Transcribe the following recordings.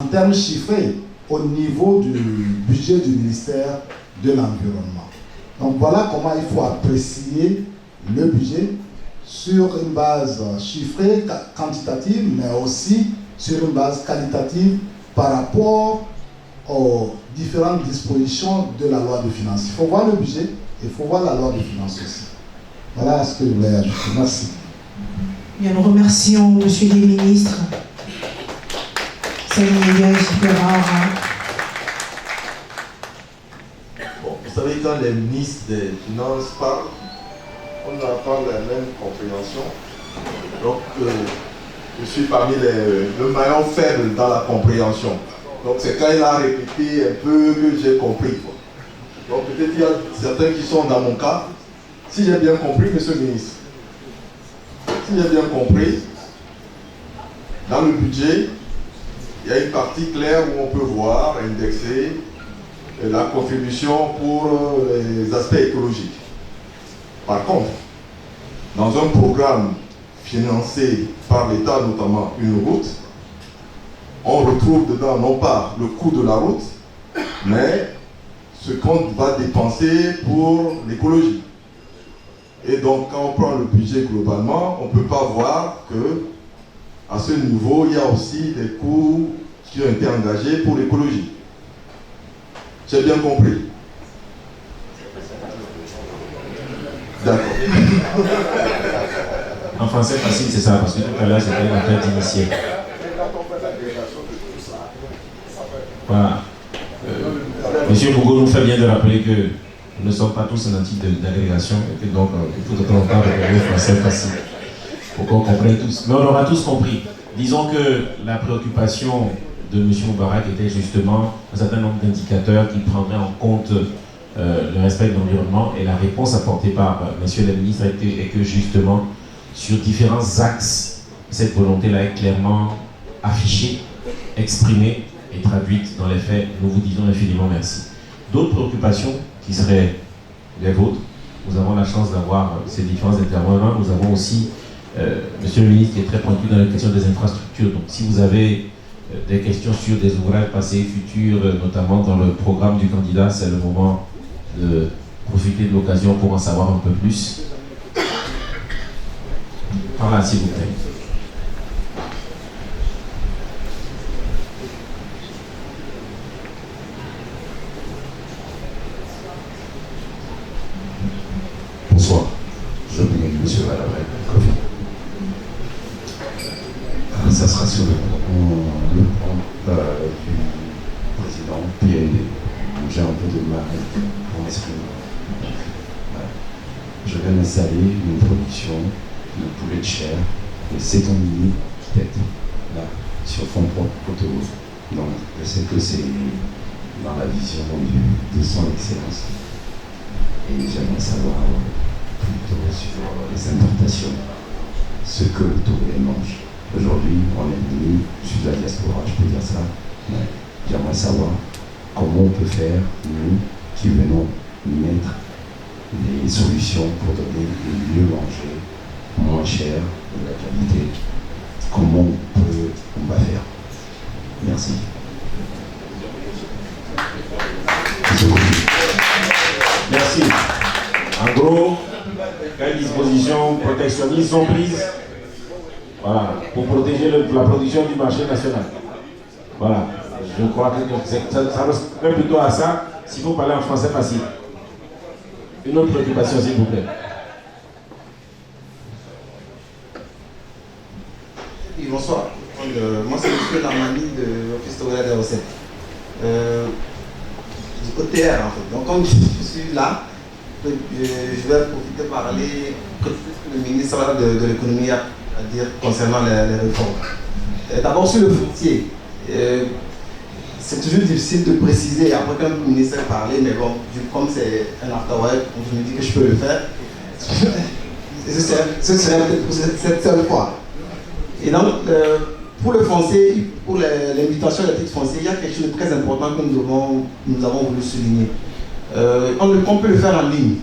en termes chiffrés au niveau du budget du ministère de l'Environnement. Donc voilà comment il faut apprécier le budget sur une base chiffrée, quantitative, mais aussi sur une base qualitative par rapport aux différentes dispositions de la loi de finances. Il faut voir le budget et il faut voir la loi de finances aussi. Voilà ce que je voulais ajouter. Merci. Bien, nous remercions Monsieur le ministre. Bon, vous savez, quand les ministres des Finances parlent, on n'a pas la même compréhension. Donc, je suis parmi le maillon faible dans la compréhension. Donc, c'est quand il a répété un peu que j'ai compris. Donc, peut-être il y a certains qui sont dans mon cas. Si j'ai bien compris, Monsieur le ministre, si j'ai bien compris, dans le budget, il y a une partie claire où on peut voir, indexer la contribution pour les aspects écologiques. Par contre, dans un programme financé par l'État, notamment une route, on retrouve dedans non pas le coût de la route, mais ce qu'on va dépenser pour l'écologie. Et donc, quand on prend le budget globalement, on ne peut pas voir que à ce niveau, il y a aussi des coûts qui ont été engagés pour l'écologie. J'ai bien compris. D'accord. En français facile, c'est ça, parce que tout à l'heure, c'était en train d'initier. Voilà. Monsieur Bougo nous fait bien de rappeler que nous ne sommes pas tous nantis d'agrégation, et que donc il faut de temps en temps regarder français facile, pour qu'on comprenne tous. Mais on aura tous compris. Disons que la préoccupation de M. Moubarak était justement un certain nombre d'indicateurs qui prendraient en compte le respect de l'environnement, et la réponse apportée par M. le ministre est que justement, sur différents axes, cette volonté-là est clairement affichée, exprimée et traduite dans les faits. Nous vous disons infiniment merci. D'autres préoccupations qui seraient les vôtres, nous avons la chance d'avoir ces différents intervenants. Nous avons aussi Monsieur le ministre qui est très pointu dans la question des infrastructures. Donc si vous avez des questions sur des ouvrages passés, futurs, notamment dans le programme du candidat, c'est le moment de profiter de l'occasion pour en savoir un peu plus. Par là, s'il vous plaît. Bonsoir, je m'appelle M. Valabrec, Kofi. Ça sera sur le plan du président PND. J'ai un peu de mal pour m'exprimer. Je viens d'installer une production de poulet de chair de 7 ans peut-être, là, sur fond propre photo. Donc, je sais que c'est dans la vision de son excellence. Et j'aimerais savoir plutôt sur les importations, ce que le Togolais mange. Aujourd'hui, on est venu, je suis de la diaspora, je peux dire ça, mais j'aimerais savoir comment on peut faire, nous, qui venons mettre des solutions pour donner le mieux manger, moins cher, de la qualité. Comment on va faire? Merci. Merci. En gros, quelles dispositions protectionnistes sont prises, voilà, pour protéger la production du marché national? Voilà. Je crois que ça ressemble plutôt à ça, s'il faut parler en français facile. Une autre préoccupation, s'il vous plaît. Oui, bonsoir. Moi, c'est M. Lamani de l'Office togolais des recettes. OTR, en fait. Donc, comme je suis là, je vais profiter de parler que le ministre de l'économie a à dire concernant les réformes. D'abord, sur le foncier. C'est toujours difficile de préciser après qu'un ministère parle, mais bon, comme c'est un afterwork, je me dis que je peux le faire. Ce serait peut-être pour cette seule fois. Et donc, pour le foncier, pour l'invitation des titres fonciers, il y a quelque chose de très important que nous avons voulu souligner. On peut le faire en ligne.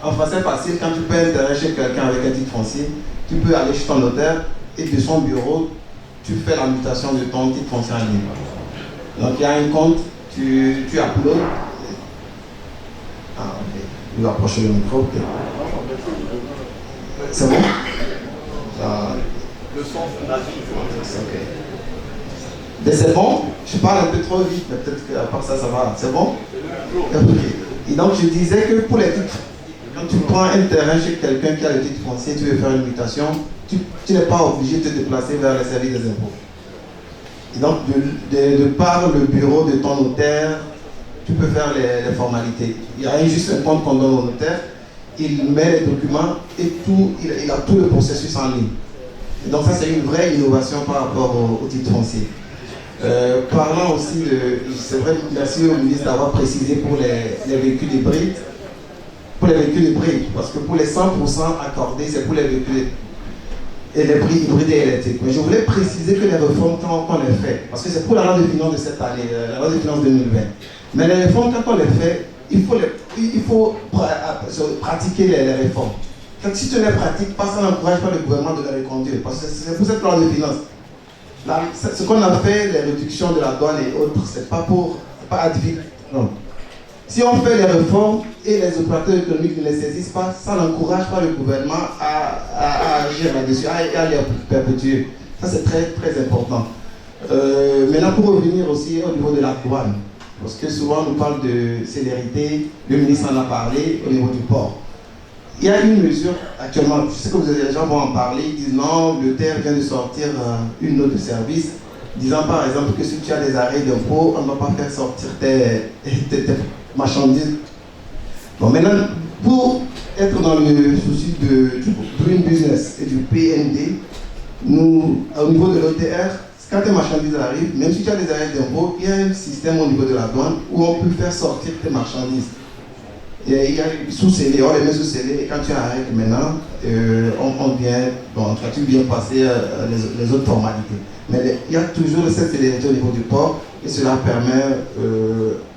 En français facile, quand tu peux interagir chez quelqu'un avec un titre foncier, tu peux aller chez ton notaire et de son bureau, tu fais la mutation de ton titre foncier en ligne. Donc il y a un compte, tu uploads. Ah, ok. Il va approcher le micro. Okay. C'est bon? Le son, ok. Mais c'est bon? Je parle un peu trop vite, mais peut-être qu'à part ça, ça va. C'est bon? Okay. Et donc je disais que pour les titres, quand tu prends un terrain chez quelqu'un qui a le titre foncier, tu veux faire une mutation, tu n'es pas obligé de te déplacer vers le service des impôts. Et donc, de par le bureau de ton notaire, tu peux faire les formalités. Il y a juste un compte qu'on donne au notaire, il met les documents et tout, il a tout le processus en ligne. Et donc ça, c'est une vraie innovation par rapport au titre foncier. Parlant aussi c'est vrai, merci au ministre d'avoir précisé pour les véhicules hybrides. Pour les véhicules hybrides, parce que pour les 100% accordés, c'est pour les véhicules hybrides et électriques. Mais je voulais préciser que les réformes, quand on les fait, parce que c'est pour la loi de finances de cette année, la loi de finances 2020, mais les réformes, quand on les fait, il faut pratiquer les réformes. Donc, si tu les pratiques pas, ça n'encourage pas le gouvernement de les reconduire, parce que c'est pour cette loi de finances. Là, ce qu'on a fait, les réductions de la douane et autres, c'est pas advice. Non. Si on fait les réformes et les opérateurs économiques ne les saisissent pas, ça n'encourage pas le gouvernement à agir là-dessus, à les perpétuer. Ça, c'est très, très important. Maintenant, pour revenir aussi au niveau de la douane, parce que souvent on nous parle de célérité, le ministre en a parlé au niveau du port. Il y a une mesure actuellement, je sais que les gens vont en parler, ils disent non, le TER vient de sortir une note de service, disant par exemple que si tu as des arrêts d'impôt, on ne va pas faire sortir tes marchandises. Bon, maintenant, pour être dans le souci du Green Business et du PND, nous, au niveau de l'OTR, quand tes marchandises arrivent, même si tu as des arrêts d'impôt, il y a un système au niveau de la douane où on peut faire sortir tes marchandises. Et il y a sous-scellé, on les met sous-scellé, et quand tu arrêtes maintenant, tu viens passer les autres formalités. Mais il y a toujours cette célérité au niveau du port, et cela permet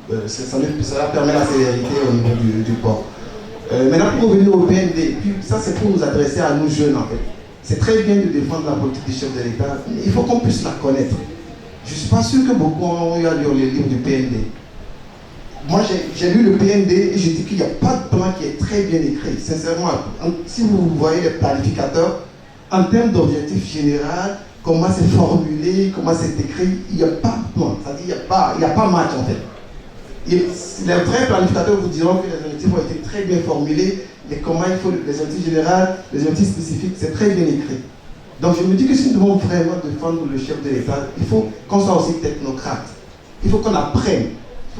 la célérité au niveau du port. Maintenant, pour revenir au PND, puis ça c'est pour nous adresser à nous jeunes en fait. C'est très bien de défendre la politique du chef de l'État, mais il faut qu'on puisse la connaître. Je ne suis pas sûr que beaucoup ont eu à lire les livres du PND. Moi, j'ai lu le PND et je dis qu'il n'y a pas de plan qui est très bien écrit. Sincèrement, si vous voyez les planificateurs, en termes d'objectif général, comment c'est formulé, comment c'est écrit, il n'y a pas de plan. C'est-à-dire qu'il n'y a pas match en fait. Et les vrais planificateurs vous diront que les objectifs ont été très bien formulés, mais comment il faut les objectifs généraux, les objectifs spécifiques, c'est très bien écrit. Donc je me dis que si nous devons vraiment défendre le chef de l'État, il faut qu'on soit aussi technocrate. Il faut qu'on apprenne.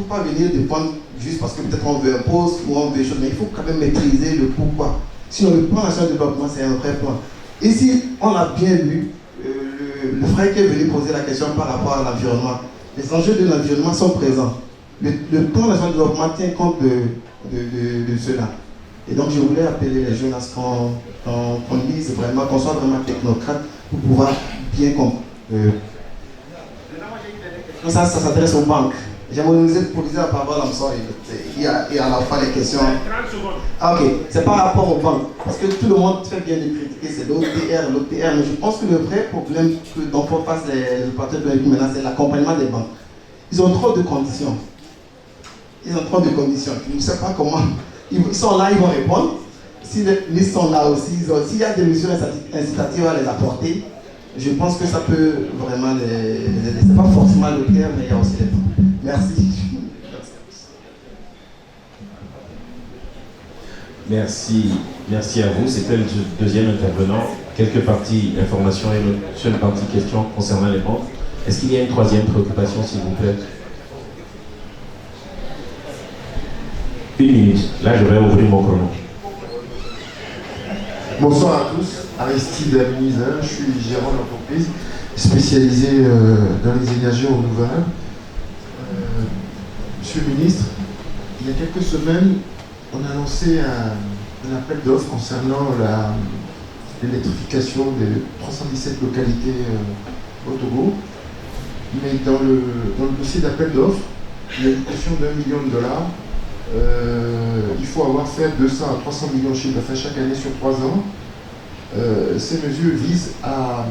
Il ne faut pas venir défendre juste parce que peut-être on veut un poste ou on veut des choses, mais il faut quand même maîtriser le pourquoi. Sinon le plan national de développement, c'est un vrai plan. Et si on l'a bien lu, le frère qui est venu poser la question par rapport à l'environnement, les enjeux de l'environnement sont présents. Le plan national de développement tient compte de cela. Et donc je voulais appeler les jeunes à ce qu'on lise vraiment, qu'on soit vraiment technocrate pour pouvoir bien comprendre. Ça s'adresse aux banques. J'aimerais nous poser la parole en soi et à la fois les questions. 30 secondes. Ah, ok, c'est par rapport aux banques. Parce que tout le monde fait bien de critiquer, c'est l'OTR. Mais je pense que le vrai problème dont font face les opérateurs de maintenant, c'est l'accompagnement des banques. Ils ont trop de conditions. Je ne sais pas comment. Ils sont là, ils vont répondre. Si les ministres sont là aussi, s'il y a des mesures incitatives à les apporter, je pense que ça peut vraiment les aider. Ce n'est pas forcément le terme, mais il y a aussi les temps. Merci. Merci à vous. C'était le deuxième intervenant. Quelques parties informations et une seule partie questions concernant les banques. Est-ce qu'il y a une troisième préoccupation, s'il vous plaît? Une minute. Là, je vais ouvrir mon chrono. Bonsoir à tous. Aristide Amizin, je suis gérant d'entreprise spécialisé dans les énergies renouvelables. Monsieur le ministre, il y a quelques semaines, on a lancé un appel d'offres concernant l'électrification des 317 localités au Togo. Mais dans le dossier d'appel d'offres, il y a une question d'1 million de dollars. Il faut avoir fait 200 à 300 millions de chiffres d'affaires chaque année sur 3 ans. Ces mesures visent à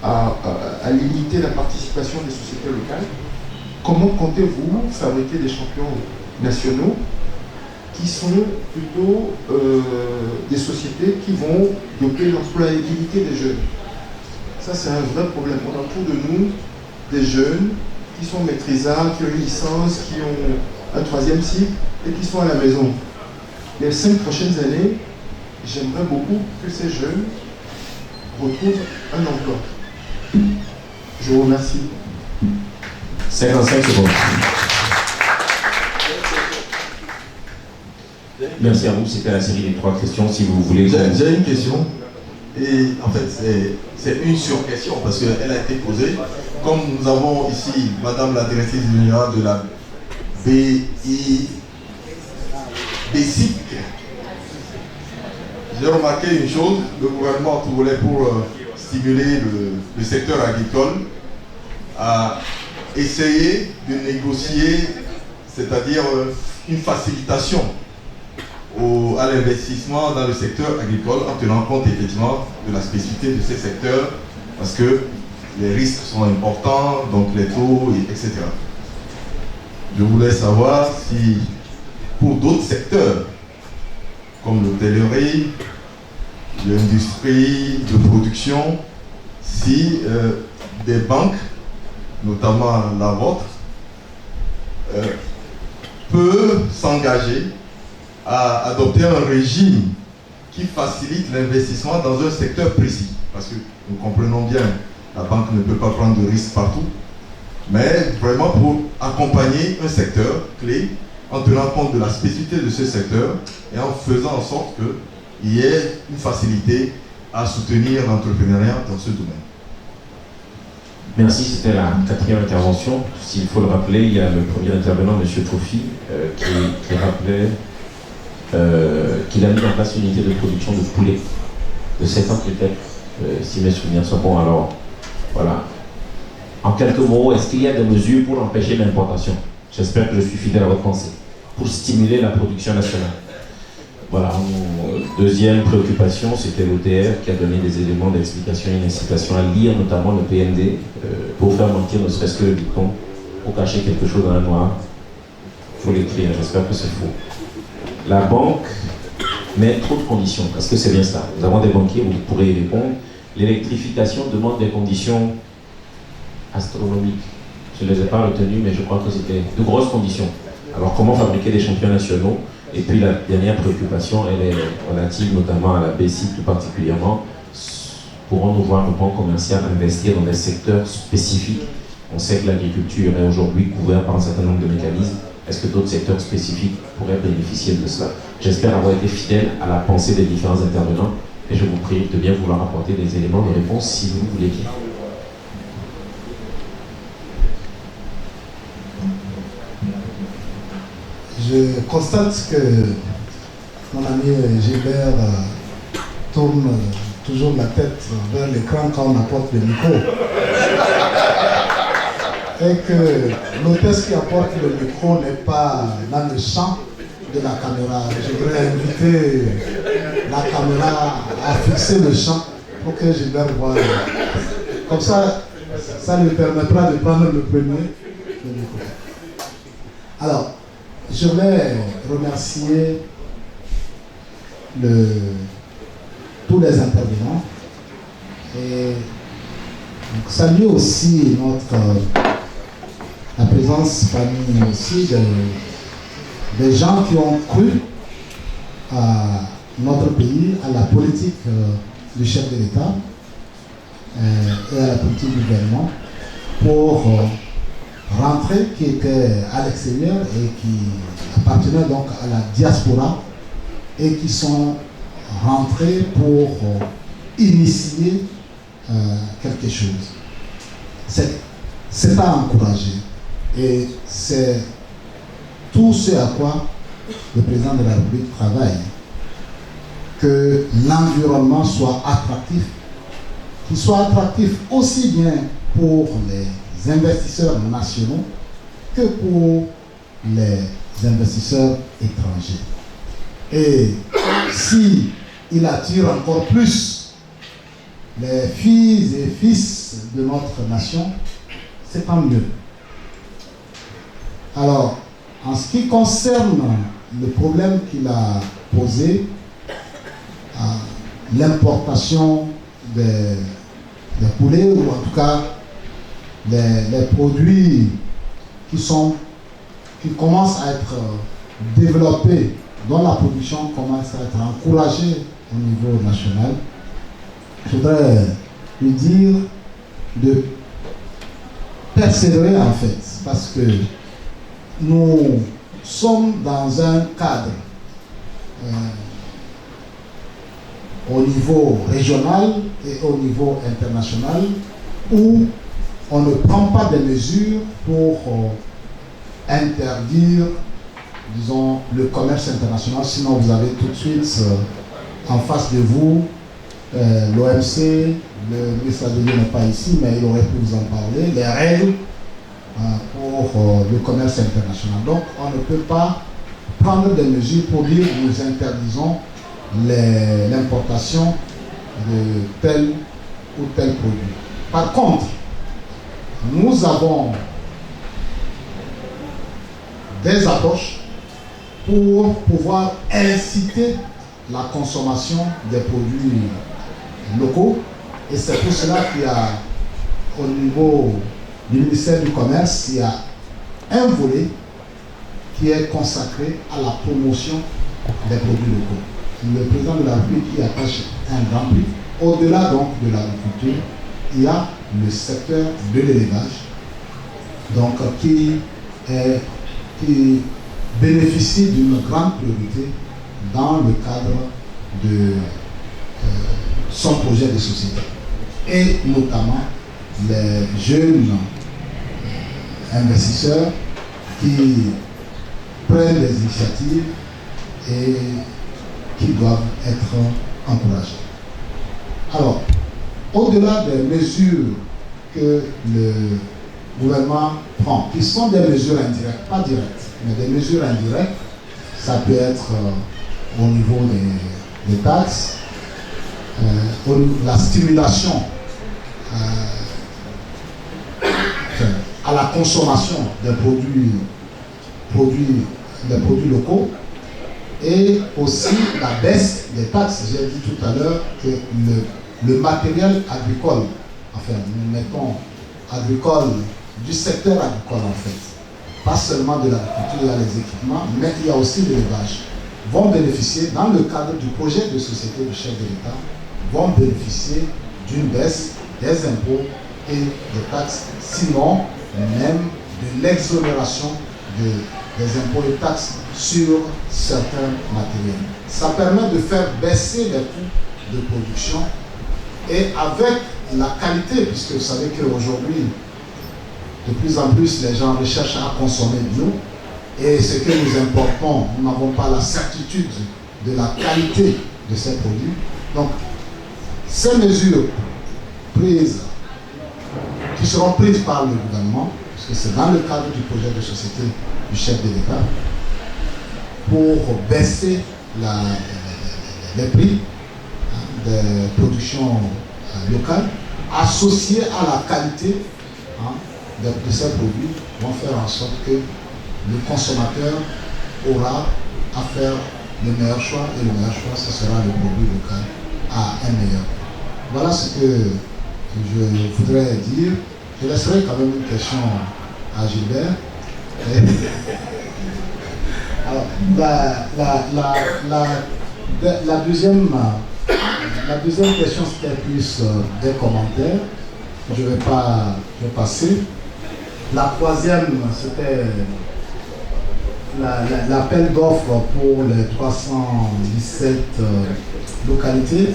à limiter la participation des sociétés locales. Comment comptez-vous fabriquer des champions nationaux qui sont plutôt des sociétés qui vont doper l'employabilité des jeunes? Ça, c'est un vrai problème. On a autour de nous des jeunes qui sont maîtrisables, qui ont une licence, qui ont un 3e cycle et qui sont à la maison. Les 5 prochaines années, j'aimerais beaucoup que ces jeunes retrouvent un emploi. Je vous remercie. 55 secondes. Merci à vous, c'était la série des 3 questions. Si vous voulez. J'ai une question. Et en fait, c'est une surquestion parce qu'elle a été posée. Comme nous avons ici Madame la directrice générale de la BIC, j'ai remarqué une chose, le gouvernement tout voulait pour stimuler le secteur agricole à essayer de négocier, c'est-à-dire une facilitation à l'investissement dans le secteur agricole en tenant compte effectivement de la spécificité de ces secteurs parce que les risques sont importants, donc les taux, etc. Je voulais savoir si pour d'autres secteurs comme l'hôtellerie, l'industrie de production, si des banques, notamment la vôtre, peuvent s'engager à adopter un régime qui facilite l'investissement dans un secteur précis. Parce que nous comprenons bien, la banque ne peut pas prendre de risques partout, mais vraiment pour accompagner un secteur clé en tenant compte de la spécificité de ce secteur et en faisant en sorte qu'il y ait une facilité à soutenir l'entrepreneuriat dans ce domaine. Merci, c'était la 4e intervention. S'il faut le rappeler, il y a le premier intervenant, M. Kofi, qui rappelait qu'il a mis en place une unité de production de poulet de 7 ans peut-être, si mes souvenirs sont bons. Alors, voilà. En quelques mots, est-ce qu'il y a des mesures pour empêcher l'importation? J'espère que je suis fidèle à votre pensée. Pour stimuler la production nationale. Voilà. Deuxième préoccupation, c'était l'OTR qui a donné des éléments d'explication et d'incitation à lire notamment le PND pour faire mentir ne serait-ce que le dicton, pour cacher quelque chose dans la noire. Il faut l'écrire, j'espère que c'est faux. La banque met trop de conditions, parce que c'est bien ça. Nous avons des banquiers, vous pourrez y répondre. L'électrification demande des conditions astronomiques. Je ne les ai pas retenues, mais je crois que c'était de grosses conditions. Alors comment fabriquer des champions nationaux? Et puis la dernière préoccupation, elle est relative notamment à la BCI tout particulièrement. Pourrons-nous voir le plan commercial investir dans des secteurs spécifiques? On sait que l'agriculture est aujourd'hui couverte par un certain nombre de mécanismes. Est-ce que d'autres secteurs spécifiques pourraient bénéficier de cela? J'espère avoir été fidèle à la pensée des différents intervenants et je vous prie de bien vouloir apporter des éléments de réponse si vous voulez bien. Je constate que mon ami Gilbert tourne toujours la tête vers l'écran quand on apporte le micro. Et que l'hôtesse qui apporte le micro n'est pas dans le champ de la caméra. Je voudrais inviter la caméra à fixer le champ pour que Gilbert voie. Comme ça, ça lui permettra de prendre le premier micro. Alors, je voulais remercier tous les intervenants et saluer aussi la présence parmi aussi des gens qui ont cru à notre pays, à la politique du chef de l'État et à la politique du gouvernement pour rentrer, qui était à l'extérieur et qui appartenaient donc à la diaspora et qui sont rentrés pour initier quelque chose. C'est à encourager et c'est tout ce à quoi le président de la République travaille, que l'environnement soit attractif, qu'il soit attractif aussi bien pour les investisseurs nationaux que pour les investisseurs étrangers. Et si il attire encore plus les filles et fils de notre nation, c'est tant mieux. Alors, en ce qui concerne le problème qu'il a posé, l'importation des poulets, ou en tout cas les produits qui commencent à être développés, dont la production commence à être encouragée au niveau national, je voudrais lui dire de persévérer en fait, parce que nous sommes dans un cadre au niveau régional et au niveau international où on ne prend pas des mesures pour interdire, disons, le commerce international. Sinon, vous avez tout de suite en face de vous l'OMC, le ministre Adélé n'est pas ici, mais il aurait pu vous en parler, les règles pour le commerce international. Donc, on ne peut pas prendre des mesures pour dire que nous interdisons l'importation de tel ou tel produit. Par contre, nous avons des approches pour pouvoir inciter la consommation des produits locaux, et c'est pour cela qu'il y a au niveau du ministère du Commerce, il y a un volet qui est consacré à la promotion des produits locaux. Le président de la République qui attache un grand prix. Au-delà donc de l'agriculture, il y a le secteur de l'élevage, donc qui bénéficie d'une grande priorité dans le cadre de son projet de société, et notamment les jeunes investisseurs qui prennent des initiatives et qui doivent être encouragés. Alors, au-delà des mesures que le gouvernement prend, qui sont des mesures indirectes, pas directes, mais des mesures indirectes, ça peut être au niveau des taxes, la stimulation à la consommation des produits locaux, et aussi la baisse des taxes. J'ai dit tout à l'heure que le matériel agricole, enfin nous mettons agricole, du secteur agricole en fait, pas seulement de l'agriculture, il y a les équipements, mais il y a aussi l'élevage, vont bénéficier, dans le cadre du projet de société du chef de l'État, vont bénéficier d'une baisse des impôts et des taxes, sinon même de l'exonération des impôts et taxes sur certains matériels. Ça permet de faire baisser les coûts de production, et avec la qualité, puisque vous savez qu'aujourd'hui, de plus en plus, les gens recherchent à consommer bio, et ce que nous importons, nous n'avons pas la certitude de la qualité de ces produits. Donc, ces mesures prises, qui seront prises par le gouvernement, parce que c'est dans le cadre du projet de société du chef de l'État, pour baisser les prix des productions locales, associées à la qualité de ces produits, vont faire en sorte que le consommateur aura à faire le meilleur choix, et le meilleur choix, ce sera le produit local à un meilleur prix. Voilà ce que je voudrais dire. Je laisserai quand même une question à Gilbert. Alors, la deuxième question, c'était plus des commentaires. Je vais passer. La troisième, c'était l'appel d'offres pour les 317 localités.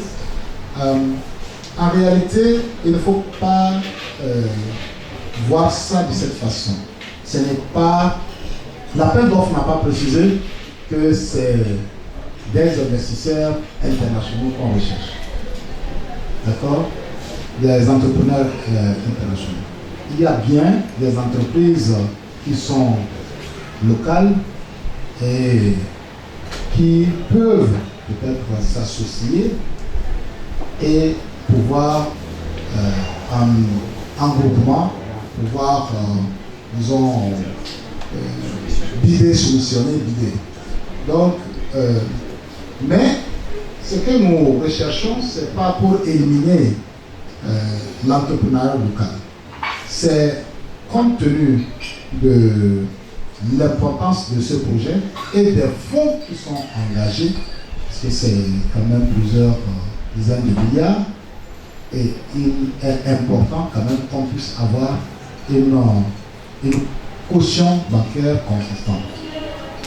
En réalité, il ne faut pas voir ça de cette façon. Ce n'est pas... L'appel d'offres n'a pas précisé que c'est des investisseurs internationaux qu'on recherche. D'accord? Des entrepreneurs internationaux. Il y a bien des entreprises qui sont locales et qui peuvent peut-être s'associer et pouvoir, en groupement, pouvoir, disons, bider, solutionner, bider. Donc, mais ce que nous recherchons, ce n'est pas pour éliminer l'entrepreneuriat local. C'est compte tenu de l'importance de ce projet et des fonds qui sont engagés, parce que c'est quand même plusieurs dizaines de milliards, et il est important quand même qu'on puisse avoir une caution bancaire consistante.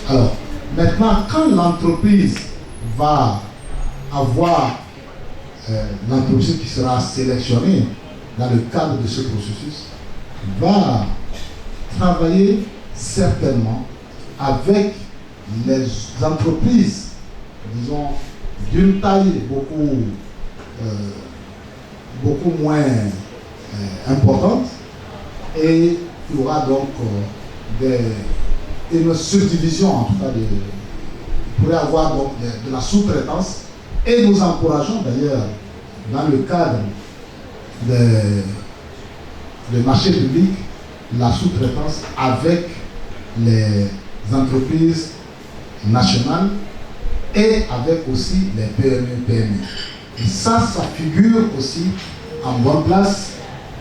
Alors, maintenant, quand l'entreprise va avoir l'entreprise qui sera sélectionnée dans le cadre de ce processus, va travailler certainement avec les entreprises, disons, d'une taille beaucoup moins importante, et il y aura donc une subdivision, en tout cas, il pourrait avoir donc de la sous-traitance, et nous encourageons d'ailleurs dans le cadre des marchés publics la sous-traitance avec les entreprises nationales et avec aussi les PME. Et ça figure aussi en bonne place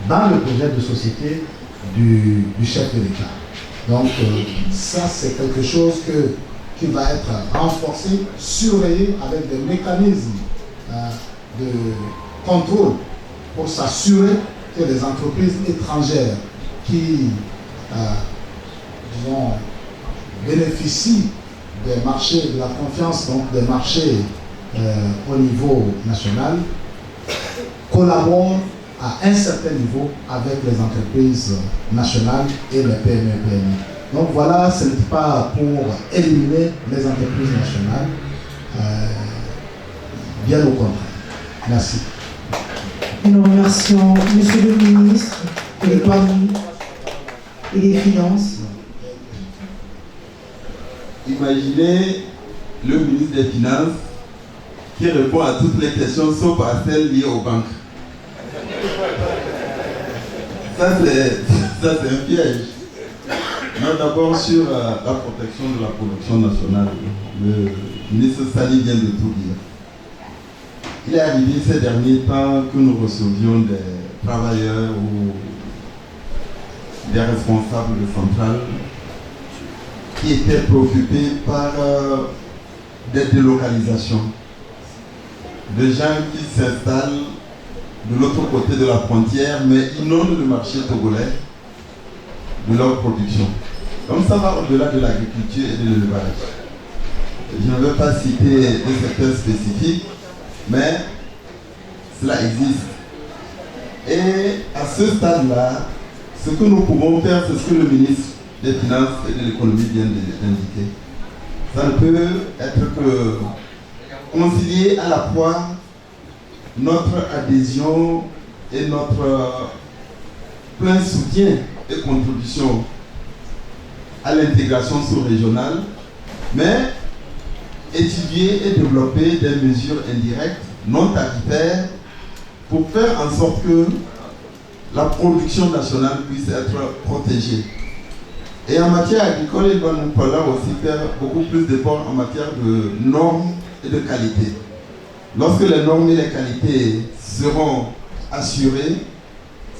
dans le projet de société du chef de l'État. Donc ça, c'est quelque chose qui va être renforcé, surveillé avec des mécanismes de contrôle pour s'assurer que les entreprises étrangères qui disons, bénéficient des marchés, de la confiance, donc des marchés au niveau national, collaborent à un certain niveau avec les entreprises nationales et les PME. Donc voilà, ce n'est pas pour éliminer les entreprises nationales, bien au contraire. Merci. Nous remercions Monsieur le ministre de l'Économie et des Finances. Imaginez le ministre des Finances qui répond à toutes les questions sauf à celles liées aux banques. Ça c'est un piège. Non, d'abord sur la protection de la production nationale. Le ministre Sali vient de tout dire. Il est arrivé ces derniers temps que nous recevions des travailleurs ou des responsables de centrales qui étaient préoccupés par des délocalisations. Des gens qui s'installent de l'autre côté de la frontière mais inondent le marché togolais de leur production. Donc ça va au-delà de l'agriculture et de l'élevage. Je ne veux pas citer des secteurs spécifiques, mais cela existe. Et à ce stade-là, ce que nous pouvons faire, c'est ce que le ministre des Finances et de l'Économie vient d'indiquer. Ça ne peut être que concilier à la fois notre adhésion et notre plein soutien et contribution à l'intégration sous-régionale, mais étudier et développer des mesures indirectes, non tarifaires, pour faire en sorte que la production nationale puisse être protégée. Et en matière agricole, il va nous falloir aussi faire beaucoup plus d'efforts en matière de normes et de qualité. Lorsque les normes et les qualités seront assurées,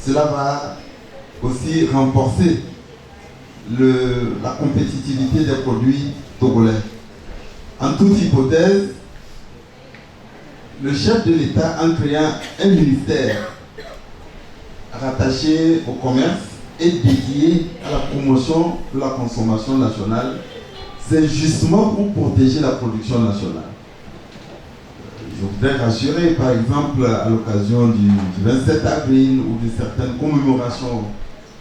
cela va aussi renforcer la compétitivité des produits togolais. En toute hypothèse, le chef de l'État, en créant un ministère rattaché au commerce et dédié à la promotion de la consommation nationale, c'est justement pour protéger la production nationale. Je voudrais rassurer, par exemple, à l'occasion du 27 avril ou de certaines commémorations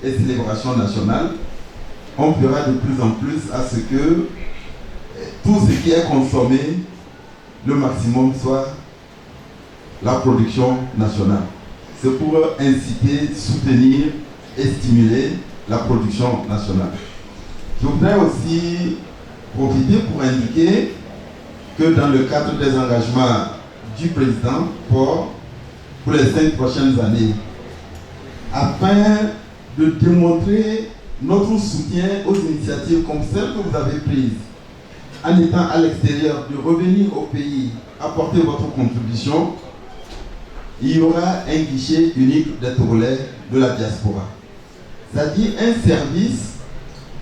et célébrations nationales, on fera de plus en plus à ce que tout ce qui est consommé, le maximum soit la production nationale. C'est pour inciter, soutenir et stimuler la production nationale. Je voudrais aussi profiter pour indiquer que dans le cadre des engagements du président Faure, pour les 5 prochaines années, afin de démontrer notre soutien aux initiatives comme celle que vous avez prises, en étant à l'extérieur, de revenir au pays, apporter votre contribution. Il y aura un guichet unique des Togolais de la diaspora. C'est-à-dire un service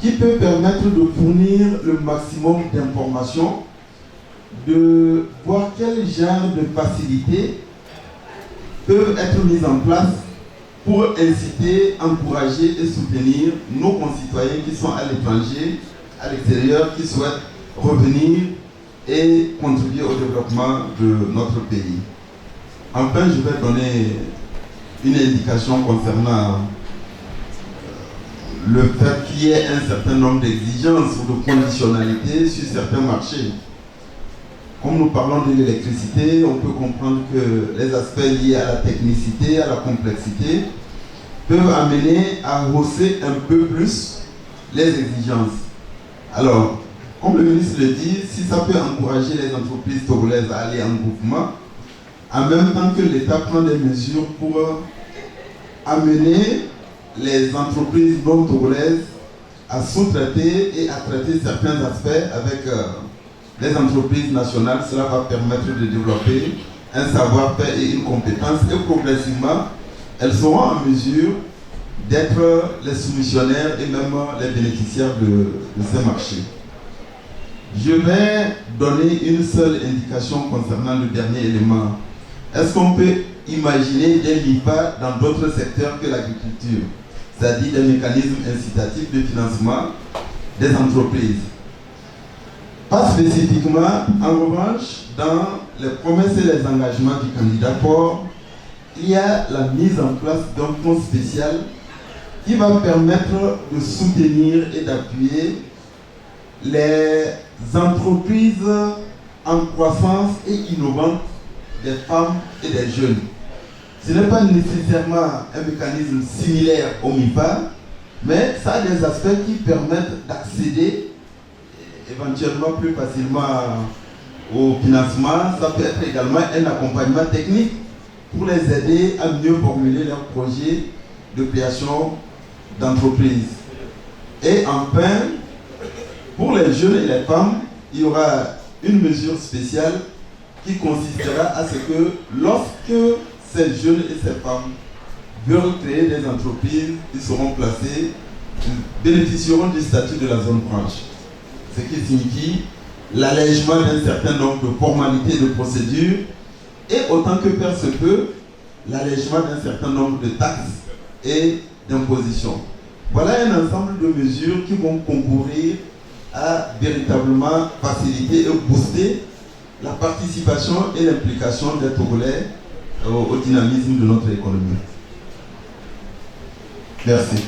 qui peut permettre de fournir le maximum d'informations, de voir quel genre de facilités peuvent être mises en place pour inciter, encourager et soutenir nos concitoyens qui sont à l'étranger, à l'extérieur, qui souhaitent revenir et contribuer au développement de notre pays. Enfin, je vais donner une indication concernant le fait qu'il y ait un certain nombre d'exigences ou de conditionnalités sur certains marchés. Comme nous parlons de l'électricité, on peut comprendre que les aspects liés à la technicité, à la complexité, peuvent amener à hausser un peu plus les exigences. Alors, comme le ministre le dit, si ça peut encourager les entreprises togolaises à aller en groupement, en même temps que l'État prend des mesures pour amener les entreprises non togolaises à sous-traiter et à traiter certains aspects avec les entreprises nationales, cela va permettre de développer un savoir-faire et une compétence, et progressivement, elles seront en mesure d'être les soumissionnaires et même les bénéficiaires de ces marchés. Je vais donner une seule indication concernant le dernier élément. Est-ce qu'on peut imaginer des LIPA dans d'autres secteurs que l'agriculture, c'est-à-dire des mécanismes incitatifs de financement des entreprises? Pas spécifiquement. En revanche, dans les promesses et les engagements du candidat fort, il y a la mise en place d'un fonds spécial qui va permettre de soutenir et d'appuyer les entreprises en croissance et innovantes des femmes et des jeunes. Ce n'est pas nécessairement un mécanisme similaire au MIPA, mais ça a des aspects qui permettent d'accéder éventuellement plus facilement au financement. Ça peut être également un accompagnement technique pour les aider à mieux formuler leurs projets de création d'entreprise. Et enfin, pour les jeunes et les femmes, il y aura une mesure spéciale qui consistera à ce que lorsque ces jeunes et ces femmes veulent créer des entreprises, ils seront placés, ils bénéficieront du statut de la zone franche. Ce qui signifie l'allègement d'un certain nombre de formalités et de procédures, et autant que faire se peut, l'allègement d'un certain nombre de taxes et d'impositions. Voilà un ensemble de mesures qui vont concourir à véritablement faciliter et booster la participation et l'implication des Togolais au dynamisme de notre économie. Merci.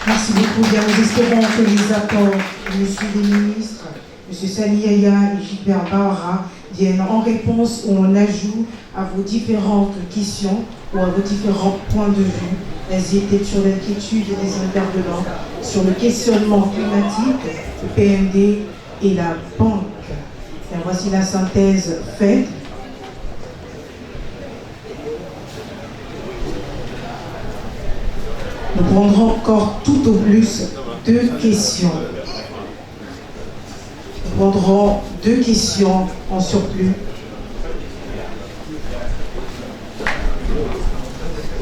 Merci beaucoup. Bien, nous espérons que les apports de M. le ministre, M. Sani Yaya et Gilbert Bahara viennent en réponse ou en ajout à vos différentes questions ou à vos différents points de vue. Elles étaient sur l'inquiétude des intervenants, sur le questionnement climatique, le PND et la banque. Et voici la synthèse faite. Nous prendrons encore tout au plus 2 questions. Nous prendrons 2 questions en surplus.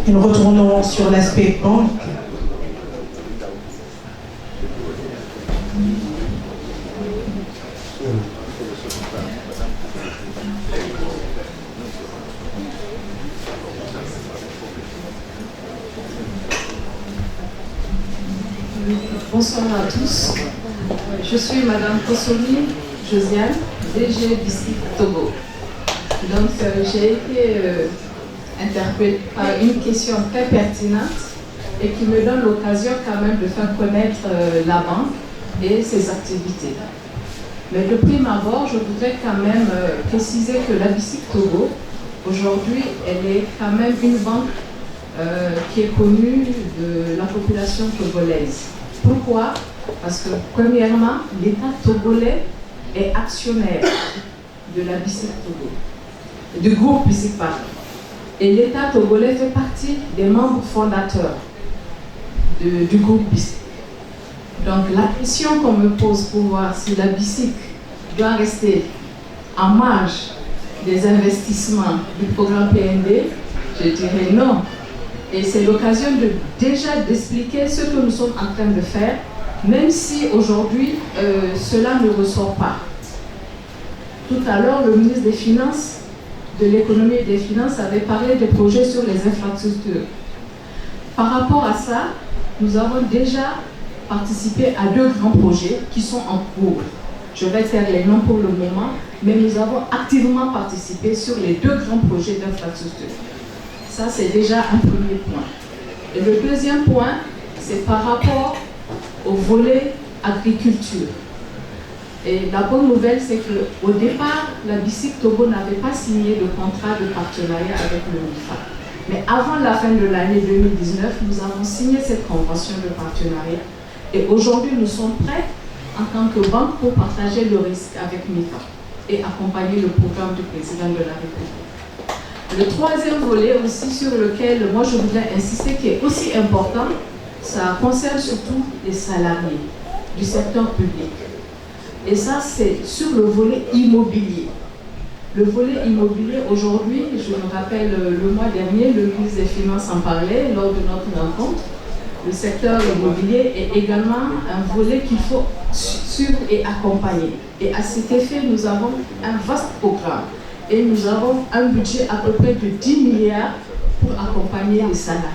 Et nous retournons sur l'aspect banque. Bonsoir à tous. Je suis Madame Kossoumi Josiane, DG District Togo. Donc j'ai été interpellée par une question très pertinente et qui me donne l'occasion quand même de faire connaître la banque et ses activités. Mais de prime abord, je voudrais quand même préciser que la BICIC Togo, aujourd'hui, elle est quand même une banque qui est connue de la population togolaise. Pourquoi? Parce que, premièrement, l'État togolais est actionnaire de la BICIC Togo, du groupe BICIC. Et l'État togolais fait partie des membres fondateurs du groupe BICIC. Donc la question qu'on me pose pour voir si la BICIC doit rester en marge des investissements du programme PND, je dirais non. Et c'est l'occasion déjà d'expliquer ce que nous sommes en train de faire, même si aujourd'hui cela ne ressort pas. Tout à l'heure, le ministre des Finances, de l'économie et des finances avait parlé des projets sur les infrastructures. Par rapport à ça, nous avons déjà participé à 2 grands projets qui sont en cours. Je vais faire les noms pour le moment, mais nous avons activement participé sur les 2 grands projets d'infrastructure. Ça, c'est déjà un premier point. Et le deuxième point, c'est par rapport au volet agriculture. Et la bonne nouvelle, c'est qu'au départ, la BICIC Togo n'avait pas signé de contrat de partenariat avec le MIFA. Mais avant la fin de l'année 2019, nous avons signé cette convention de partenariat. Et aujourd'hui, nous sommes prêts en tant que banque pour partager le risque avec MIFA et accompagner le programme du président de la République. Le troisième volet aussi sur lequel moi je voudrais insister, qui est aussi important, ça concerne surtout les salariés du secteur public. Et ça, c'est sur le volet immobilier. Le volet immobilier, aujourd'hui, je me rappelle le mois dernier, le ministre des Finances en parlait lors de notre rencontre. Le secteur immobilier est également un volet qu'il faut suivre et accompagner. Et à cet effet, nous avons un vaste programme. Et nous avons un budget à peu près de 10 milliards pour accompagner les salariés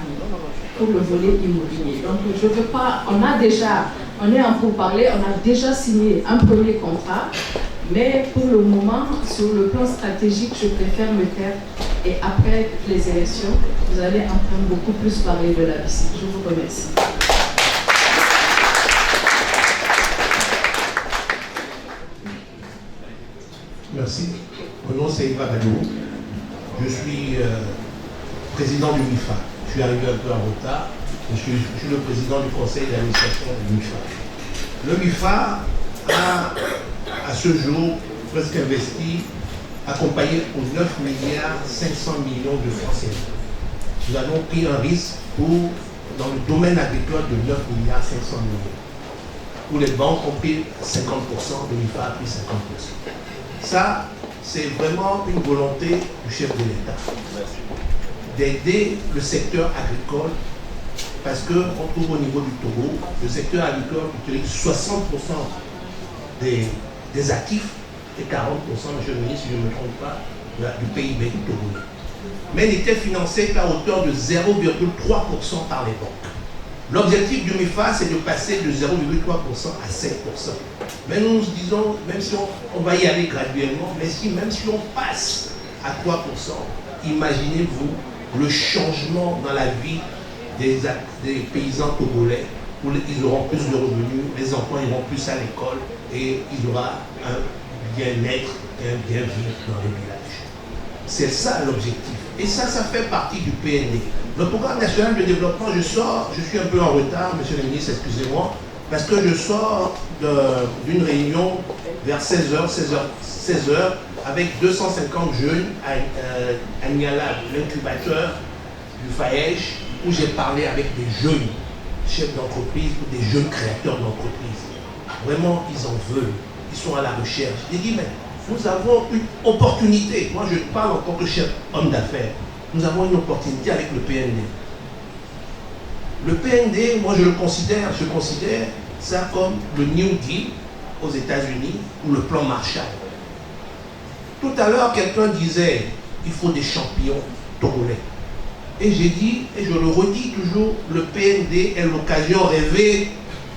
pour le volet immobilier. Donc, je ne veux pas, on est en pourparlers, on a déjà signé un premier contrat, mais pour le moment, sur le plan stratégique, je préfère me taire. Et après les élections, vous allez entendre beaucoup plus parler de la BICIC. Je vous remercie. Merci. Mon nom c'est Eva Badou. Je suis président du MIFA. Je suis arrivé un peu en retard. Je suis le président du conseil d'administration du MIFA. Le MIFA a, à ce jour, presque investi, accompagné pour 9 milliards 500 millions de francs CFA. Nous avons pris un risque dans le domaine agricole de 9 milliards 500 millions. Où les banques ont pris 50%, le MIFA a pris 50%. Ça, c'est vraiment une volonté du chef de l'État d'aider le secteur agricole parce qu'on trouve au niveau du Togo, le secteur agricole utilise 60% des actifs et 40%, monsieur le ministre, si je ne me trompe pas, du PIB du Togo. Mais il était financé qu'à hauteur de 0,3% par les banques. L'objectif du MIFA, c'est de passer de 0,3% à 7%. Mais nous nous disons, même si on va y aller graduellement, mais même si on passe à 3%, imaginez-vous le changement dans la vie des paysans togolais, où ils auront plus de revenus, les enfants iront plus à l'école et il y aura un bien-être et un bien-vivre dans les villages. C'est ça l'objectif. Et ça fait partie du PND. Le programme national de développement, je suis un peu en retard, monsieur le ministre, excusez-moi, parce que je sors d'une réunion vers 16h, avec 250 jeunes à Niala, l'incubateur du FAEJ, où j'ai parlé avec des jeunes chefs d'entreprise ou des jeunes créateurs d'entreprise. Vraiment, ils en veulent, ils sont à la recherche. J'ai dit, mais nous avons une opportunité. Moi, je parle en tant que chef homme d'affaires. Nous avons une opportunité avec le PND. Le PND, moi je considère ça comme le New Deal aux États-Unis ou le plan Marshall. Tout à l'heure, quelqu'un disait il faut des champions togolais. Et j'ai dit, et je le redis toujours, le PND est l'occasion rêvée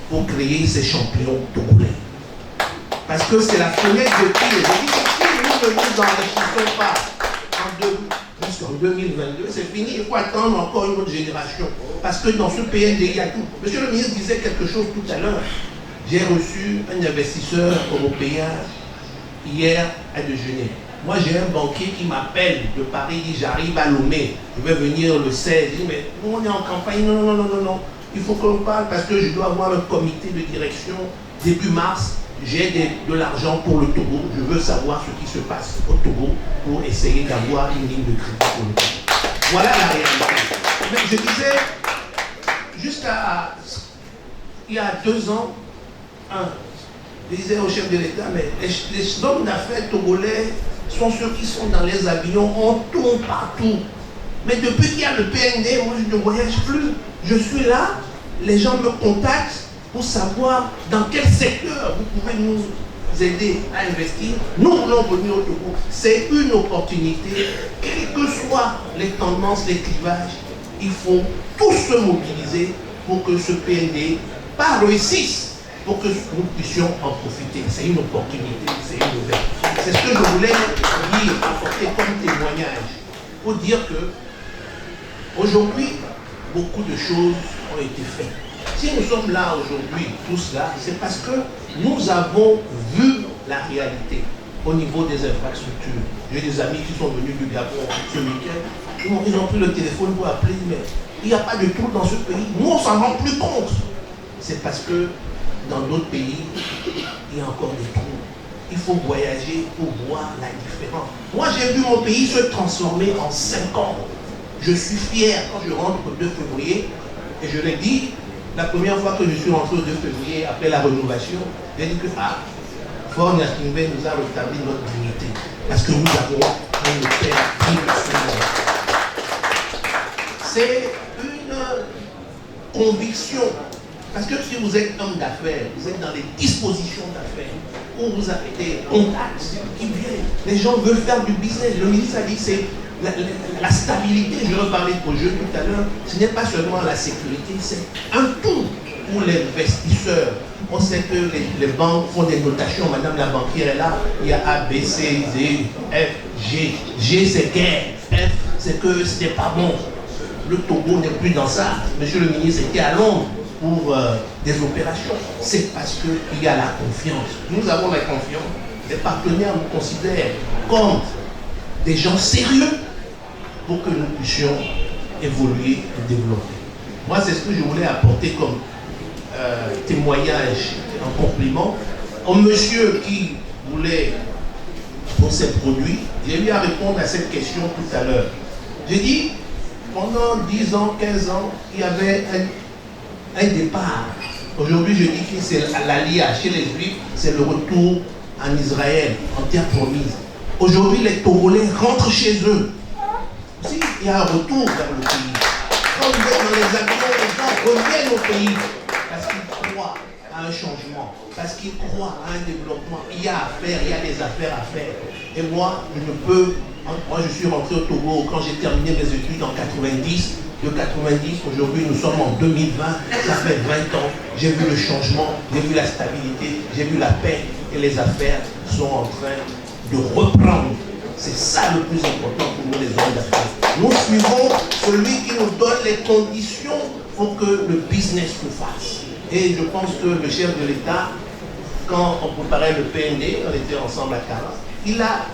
pour créer ces champions togolais. Parce que c'est la fenêtre de tir. J'ai dit que si nous ne nous enrichissons pas jusqu'en 2022, c'est fini, il faut attendre encore une autre génération. Parce que dans ce PND, il y a tout. Monsieur le ministre disait quelque chose tout à l'heure. J'ai reçu un investisseur européen hier à déjeuner. Moi, j'ai un banquier qui m'appelle de Paris, il dit j'arrive à Lomé, je vais venir le 16. Il dit mais nous on est en campagne, non. Il faut qu'on parle parce que je dois avoir un comité de direction début mars. J'ai de l'argent pour le Togo. Je veux savoir ce qui se passe au Togo pour essayer d'avoir une ligne de crédit pour le Togo. Voilà la réalité. Mais je disais, jusqu'à il y a 2 ans, je disais au chef de l'État, mais les hommes d'affaires togolais sont ceux qui sont dans les avions, on tourne partout. Mais depuis qu'il y a le PND, moi je ne voyage plus. Je suis là, les gens me contactent pour savoir dans quel secteur vous pouvez nous aider à investir. Nous voulons venir au Togo. C'est une opportunité, quelles que soient les tendances, les clivages, il faut tous se mobiliser pour que ce PND pas réussisse, pour que nous puissions en profiter. C'est une opportunité, c'est une ouverture. C'est ce que je voulais dire, apporter comme témoignage, pour dire que aujourd'hui, beaucoup de choses ont été faites. Si nous sommes là aujourd'hui, tous là, c'est parce que nous avons vu la réalité au niveau des infrastructures. J'ai des amis qui sont venus du Gabon ce week-end, ils ont pris le téléphone pour appeler, mais il n'y a pas de trou dans ce pays. Nous, on s'en rend plus compte. C'est parce que dans d'autres pays, il y a encore des trous. Il faut voyager pour voir la différence. Moi, j'ai vu mon pays se transformer en 5 ans. Je suis fier quand je rentre au 2 février, et je l'ai dit, la première fois que je suis rentré au 2 février, après la rénovation, j'ai dit que Fort Nyakimbe nous a rétabli notre dignité. Parce que nous avons un hôtel digne. C'est une conviction. Parce que si vous êtes homme d'affaires, vous êtes dans les dispositions d'affaires, où vous avez des contacts qui viennent, les gens veulent faire du business. Le ministre a dit que c'est la stabilité. Je reparlais aux jeunes tout à l'heure. Ce n'est pas seulement la sécurité, c'est un tout pour l'investisseur. On sait que les banques font des notations. Madame la banquière est là. Il y a A, B, C, D, F, G. G, c'est guerre. F, c'est que ce n'est pas bon. Le Togo n'est plus dans ça. Monsieur le ministre était à Londres pour des opérations. C'est parce qu'il y a la confiance. Nous avons la confiance. Les partenaires nous considèrent comme des gens sérieux pour que nous puissions évoluer et développer. Moi, c'est ce que je voulais apporter comme témoignage, un compliment au monsieur qui voulait pour ses produits. J'ai eu à répondre à cette question tout à l'heure. J'ai dit, pendant 10 ans, 15 ans, il y avait un départ. Aujourd'hui, je dis que c'est l'Alia chez les Juifs, c'est le retour en Israël, en terre promise. Aujourd'hui, les Togolais rentrent chez eux. Si, il y a un retour vers le pays. Quand vous êtes dans les avions, les gens reviennent au pays parce qu'ils croient à un changement, parce qu'ils croient à un développement. Il y a à faire, il y a des affaires à faire. Et moi, je suis rentré au Togo quand j'ai terminé mes études en 90. De 90, aujourd'hui nous sommes en 2020, ça fait 20 ans, j'ai vu le changement, j'ai vu la stabilité, j'ai vu la paix et les affaires sont en train de reprendre. C'est ça le plus important pour nous les hommes d'affaires. Nous suivons celui qui nous donne les conditions pour que le business se fasse. Et je pense que le chef de l'État, quand on préparait le PND, on était ensemble à Kara, il a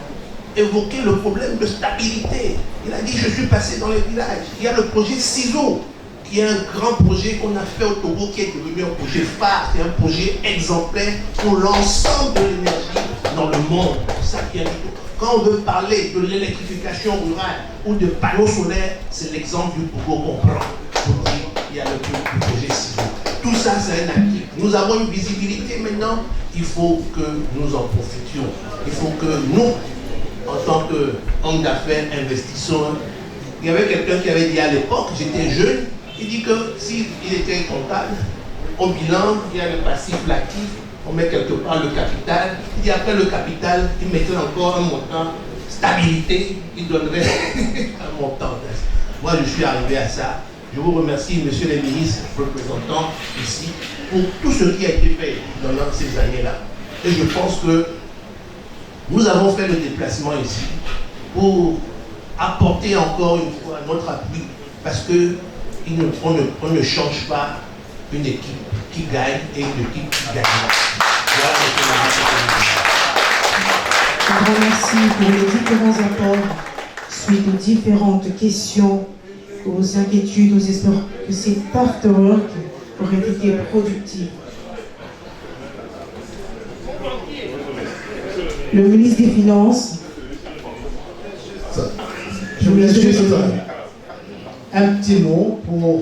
évoqué le problème de stabilité. Il a dit, je suis passé dans les villages. Il y a le projet CISO, qui est un grand projet qu'on a fait au Togo, qui est devenu un projet phare, c'est un projet exemplaire pour l'ensemble de l'énergie dans le monde. Ça vient du tout. Quand on veut parler de l'électrification rurale ou de panneaux solaires, c'est l'exemple du Togo qu'on prend pour dire qu'il y a le projet CISO. Tout ça, c'est un actif. Nous avons une visibilité maintenant. Il faut que nous en profitions. Il faut que nous, en tant qu'homme d'affaires, investisseurs, il y avait quelqu'un qui avait dit à l'époque, j'étais jeune, il dit que s'il était comptable, au bilan, il y a le passif, l'actif, on met quelque part le capital, il dit après le capital, il mettrait encore un montant, stabilité, il donnerait un montant. Moi, je suis arrivé à ça. Je vous remercie, monsieur les ministres, représentants ici, pour tout ce qui a été fait dans ces années-là. Et je pense que nous avons fait le déplacement ici pour apporter encore une fois notre appui, parce qu'on ne change pas une équipe qui gagne et une équipe qui gagne. Voilà Un grand merci pour les différents apports suite aux différentes questions, aux inquiétudes, aux espoirs que cet afterwork aurait été productif. Le ministre des Finances. Je voulais juste un petit mot pour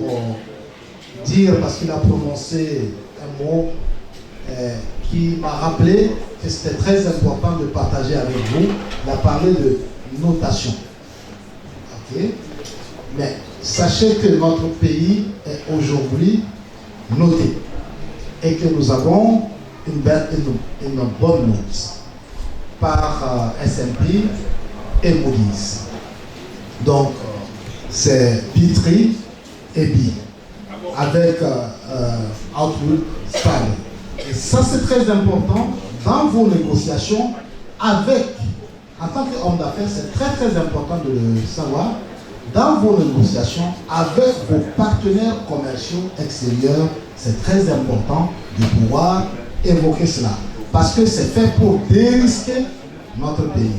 dire, parce qu'il a prononcé un mot qui m'a rappelé que c'était très important de partager avec vous. Il a parlé de notation. Ok? Mais sachez que notre pays est aujourd'hui noté et que nous avons une bonne note par S&P et Moody's. Donc, c'est B3 et B, avec Outlook stable. Et ça, c'est très important dans vos négociations avec, en tant qu'homme d'affaires, c'est très très important de le savoir, dans vos négociations avec vos partenaires commerciaux extérieurs, c'est très important de pouvoir évoquer cela. Parce que c'est fait pour dérisquer notre pays.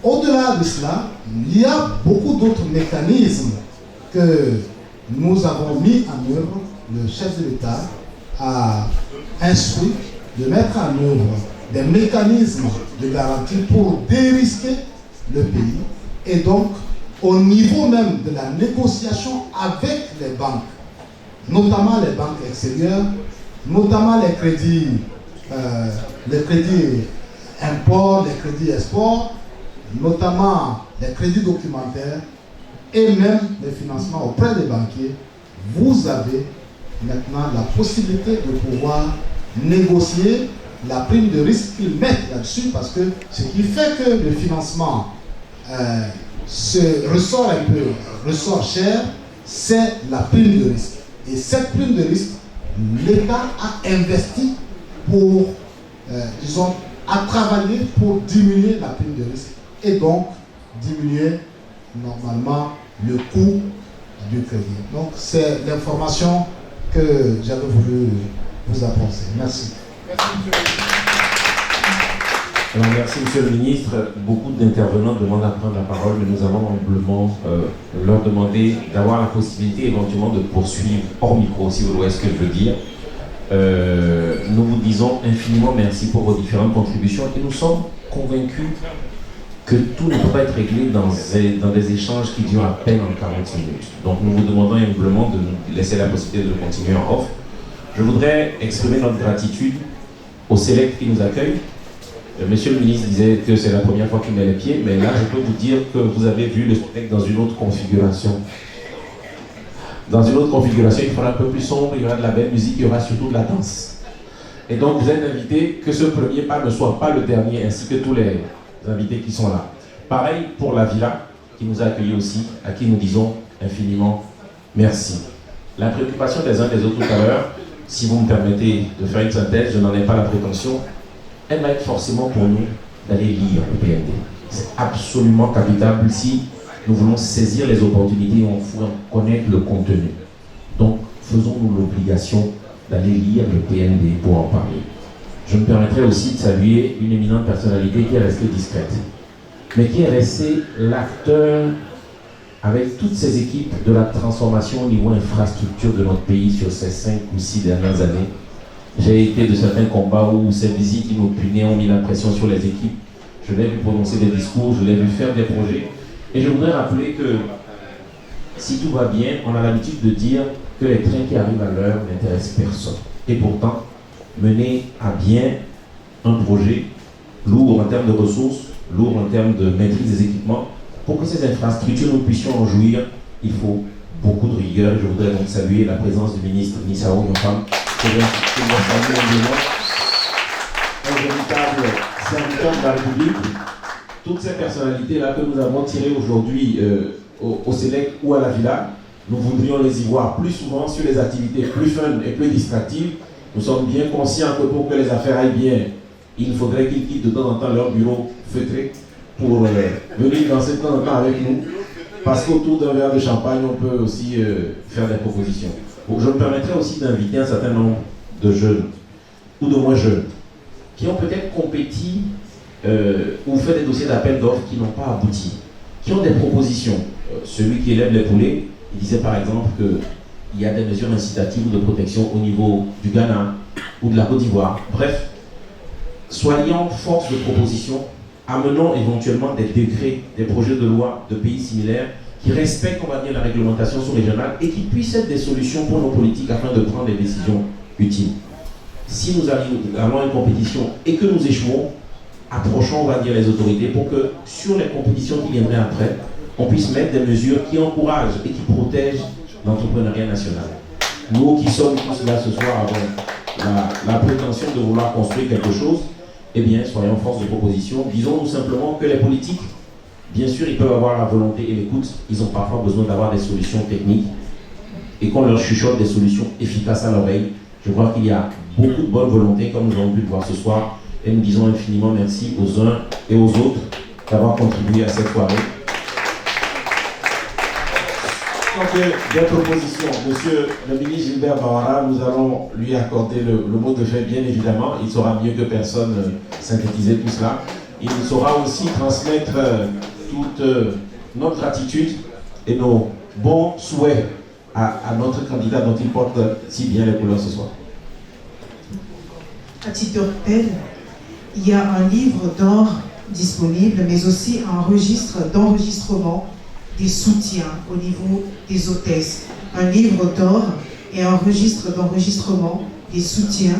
Au-delà de cela, il y a beaucoup d'autres mécanismes que nous avons mis en œuvre. Le chef de l'État a instruit de mettre en œuvre des mécanismes de garantie pour dérisquer le pays. Et donc, au niveau même de la négociation avec les banques, notamment les banques extérieures, notamment les crédits import, les crédits export, notamment les crédits documentaires et même les financements auprès des banquiers, vous avez maintenant la possibilité de pouvoir négocier la prime de risque qu'ils mettent là-dessus, parce que ce qui fait que le financement ressort cher, c'est la prime de risque. Et cette prime de risque, l'État a investi pour, a travaillé pour diminuer la prime de risque et donc diminuer normalement le coût du crédit. Donc c'est l'information que j'avais voulu vous apporter. Merci. Alors, merci Monsieur le Ministre. Beaucoup d'intervenants demandent à prendre la parole, mais nous avons humblement leur demandé d'avoir la possibilité éventuellement de poursuivre hors micro, si vous voyez ce que je veux dire. Nous vous disons infiniment merci pour vos différentes contributions et nous sommes convaincus que tout ne peut pas être réglé dans des échanges qui durent à peine en 40 minutes. Donc nous vous demandons humblement de nous laisser la possibilité de continuer en off. Je voudrais exprimer notre gratitude au Select qui nous accueille. Monsieur le ministre disait que c'est la première fois qu'il met les pieds, mais là je peux vous dire que vous avez vu le Select dans une autre configuration. Dans une autre configuration, il fera un peu plus sombre, il y aura de la belle musique, il y aura surtout de la danse. Et donc vous êtes invités que ce premier pas ne soit pas le dernier, ainsi que tous les invités qui sont là. Pareil pour la Villa, qui nous a accueillis aussi, à qui nous disons infiniment merci. La préoccupation des uns des autres tout à l'heure, si vous me permettez de faire une synthèse, je n'en ai pas la prétention, elle va être forcément pour nous d'aller lire le PND. C'est absolument capital si nous voulons saisir les opportunités et on faut connaître le contenu. Donc, faisons-nous l'obligation d'aller lire le PND pour en parler. Je me permettrai aussi de saluer une éminente personnalité qui est restée discrète, mais qui est restée l'acteur avec toutes ces équipes de la transformation au niveau infrastructure de notre pays sur ces 5 ou 6 dernières années. J'ai été de certains combats où ces visites inopinées ont mis la pression sur les équipes. Je l'ai vu prononcer des discours, je l'ai vu faire des projets. Et je voudrais rappeler que si tout va bien, on a l'habitude de dire que les trains qui arrivent à l'heure n'intéressent personne. Et pourtant, mener à bien un projet lourd en termes de ressources, lourd en termes de maîtrise des équipements, pour que ces infrastructures nous puissions en jouir, il faut beaucoup de rigueur. Je voudrais donc saluer la présence du ministre Nissao Yonfam, qui est un véritable serviteur de la République. Toutes ces personnalités-là que nous avons tirées aujourd'hui au Select ou à la Villa, nous voudrions les y voir plus souvent sur les activités plus fun et plus distractives. Nous sommes bien conscients que pour que les affaires aillent bien, il faudrait qu'ils quittent de temps en temps leur bureau feutré pour venir danser de temps en temps avec nous. Parce qu'autour d'un verre de champagne, on peut aussi faire des propositions. Donc, je me permettrai aussi d'inviter un certain nombre de jeunes, ou de moins jeunes, qui ont peut-être compétit ou fait des dossiers d'appel d'offres qui n'ont pas abouti, qui ont des propositions. Celui qui élève les poulets, il disait par exemple qu'il y a des mesures incitatives ou de protection au niveau du Ghana ou de la Côte d'Ivoire. Bref, soyons force de proposition, amenons éventuellement des décrets, des projets de loi de pays similaires qui qui respectent, on va dire, la réglementation sous-régionale et qui puissent être des solutions pour nos politiques afin de prendre des décisions utiles. Si nous allons à une compétition et que nous échouons, approchons, on va dire, les autorités pour que sur les compétitions qui viendraient après, on puisse mettre des mesures qui encouragent et qui protègent l'entrepreneuriat national. Nous qui sommes tous là ce soir avec la prétention de vouloir construire quelque chose, eh bien, soyons force de proposition. Disons-nous simplement que les politiques, bien sûr, ils peuvent avoir la volonté et l'écoute, ils ont parfois besoin d'avoir des solutions techniques et qu'on leur chuchote des solutions efficaces à l'oreille. Je crois qu'il y a beaucoup de bonne volonté, comme nous avons pu le voir ce soir, et nous disons infiniment merci aux uns et aux autres d'avoir contribué à cette soirée. Donc, des propositions, monsieur le ministre Gilbert Bawara, nous allons lui accorder le mot de fait, bien évidemment. Il saura mieux que personne synthétiser tout cela. Il saura aussi transmettre toute notre gratitude et nos bons souhaits à notre candidat dont il porte si bien les couleurs ce soir. À titre de rappel, il y a un livre d'or disponible, mais aussi un registre d'enregistrement des soutiens au niveau des hôtesses. Un livre d'or et un registre d'enregistrement des soutiens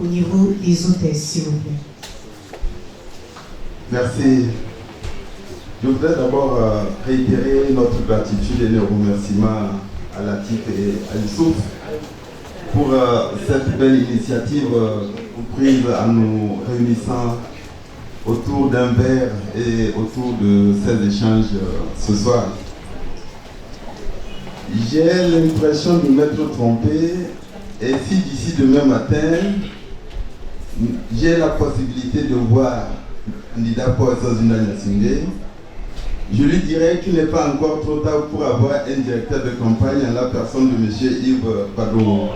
au niveau des hôtesses, s'il vous plaît. Merci. Je voudrais d'abord réitérer notre gratitude et nos remerciements à Latif et à Youssouf pour cette belle initiative prise en nous réunissant autour d'un verre et autour de ces échanges ce soir. J'ai l'impression de m'être trompé et si d'ici demain matin, j'ai la possibilité de voir le candidat pour Zinda Nyasingbe, je lui dirais qu'il n'est pas encore trop tard pour avoir un directeur de campagne en la personne de M. Yves Padou.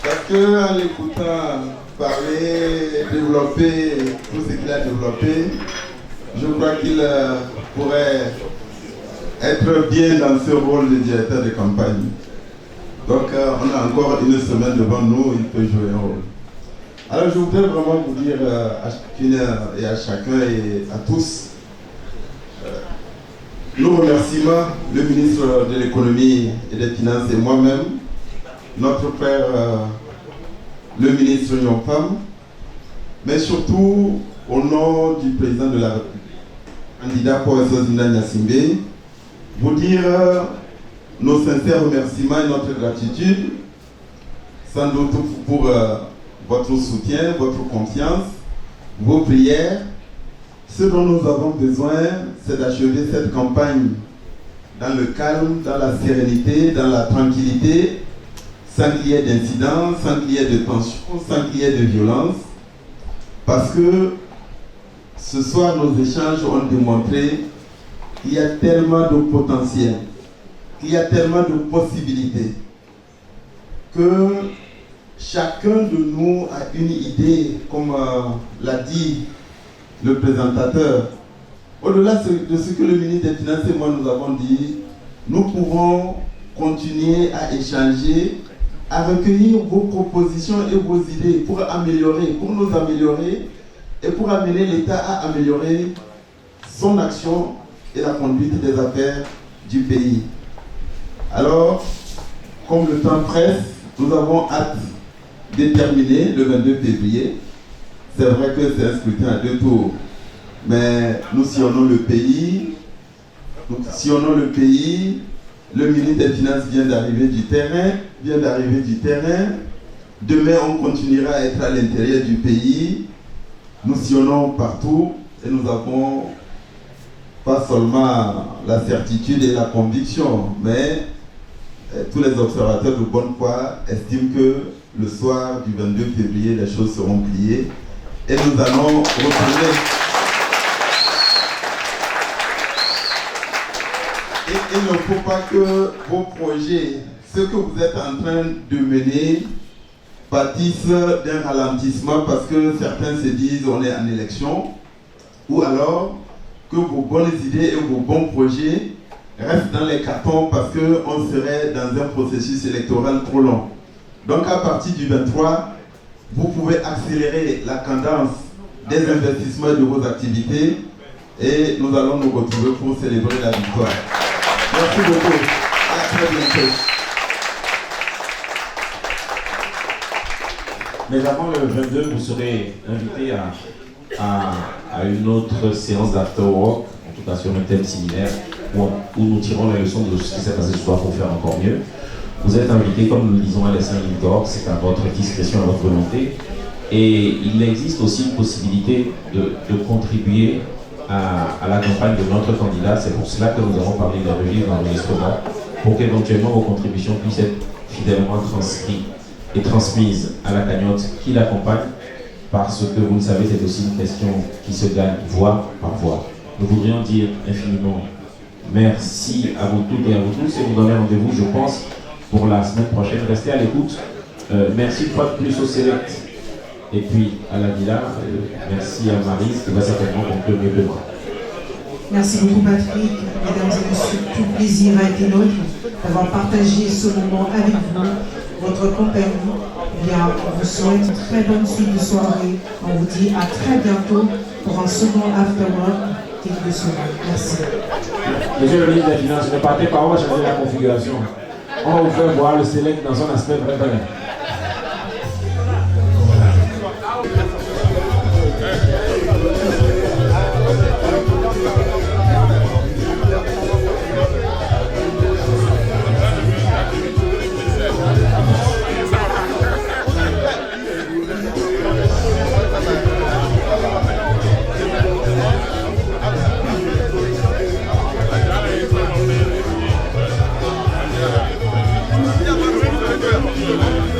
Parce qu'en l'écoutant parler, développer tout ce qu'il a développé, je crois qu'il pourrait être bien dans ce rôle de directeur de campagne. Donc on a encore une semaine devant nous, il peut jouer un rôle. Alors je voudrais vraiment vous dire à chacune et à chacun et à tous nos remerciements, le ministre de l'économie et des finances et moi-même, notre frère le ministre Union Femmes, mais surtout au nom du président de la République, candidat pour Zinda Nyasingbe, vous dire nos sincères remerciements et notre gratitude, sans doute pour votre soutien, votre confiance, vos prières. Ce dont nous avons besoin, c'est d'achever cette campagne dans le calme, dans la sérénité, dans la tranquillité, sans qu'il y ait d'incidents, sans qu'il y ait de tensions, sans qu'il y ait de violence. Parce que ce soir, nos échanges ont démontré qu'il y a tellement de potentiel, qu'il y a tellement de possibilités, que chacun de nous a une idée, comme l'a dit le présentateur. Au-delà de ce que le ministre des Finances et moi nous avons dit, nous pouvons continuer à échanger, à recueillir vos propositions et vos idées pour nous améliorer et pour amener l'État à améliorer son action et la conduite des affaires du pays. Alors, comme le temps presse, nous avons hâte de terminer le 22 février. C'est vrai que c'est un scrutin à 2 tours, mais nous sillonnons le pays. Le ministre des Finances vient d'arriver du terrain. Demain, on continuera à être à l'intérieur du pays. Nous sillonnons partout et nous avons pas seulement la certitude et la conviction, mais tous les observateurs de bonne foi estiment que le soir du 22 février, les choses seront pliées et nous allons retourner. Et il ne faut pas que vos projets, ce que vous êtes en train de mener, pâtissent d'un ralentissement parce que certains se disent on est en élection, ou alors que vos bonnes idées et vos bons projets restent dans les cartons parce qu'on serait dans un processus électoral trop long. Donc à partir du 23, vous pouvez accélérer la cadence des investissements de vos activités et nous allons nous retrouver pour célébrer la victoire. Merci beaucoup. À très bientôt. Mais avant le 22, vous serez invité à une autre séance d'after-work, en tout cas sur un thème similaire, où nous tirons les leçons de ce qui s'est passé ce soir pour faire encore mieux. Vous êtes invité, comme nous le disons à l'Essin Ligor, c'est à votre discrétion, à votre volonté. Et il existe aussi une possibilité de contribuer à la campagne de notre candidat. C'est pour cela que nous avons parlé de registre d'enregistrement, pour qu'éventuellement vos contributions puissent être fidèlement transcrites et transmises à la cagnotte qui l'accompagne, parce que vous le savez, c'est aussi une question qui se gagne voix par voix. Nous voudrions dire infiniment merci à vous toutes et à vous tous, et vous donner rendez-vous, je pense, pour la semaine prochaine. Restez à l'écoute. Merci une fois de plus au Select et puis à la Villa. Merci à Marie, qui va certainement conclure mieux que moi. Merci beaucoup Patrick. Mesdames et messieurs, tout plaisir a été nôtre d'avoir partagé ce moment avec vous, votre compagnie. Bien, on vous souhaite une très bonne suite de soirée. On vous dit à très bientôt pour un second afterwork digne de ce nom. Merci. Monsieur le ministre des Finances, ne partez pas, on va changer la configuration. On va vous faire voir le Select dans son aspect vrai.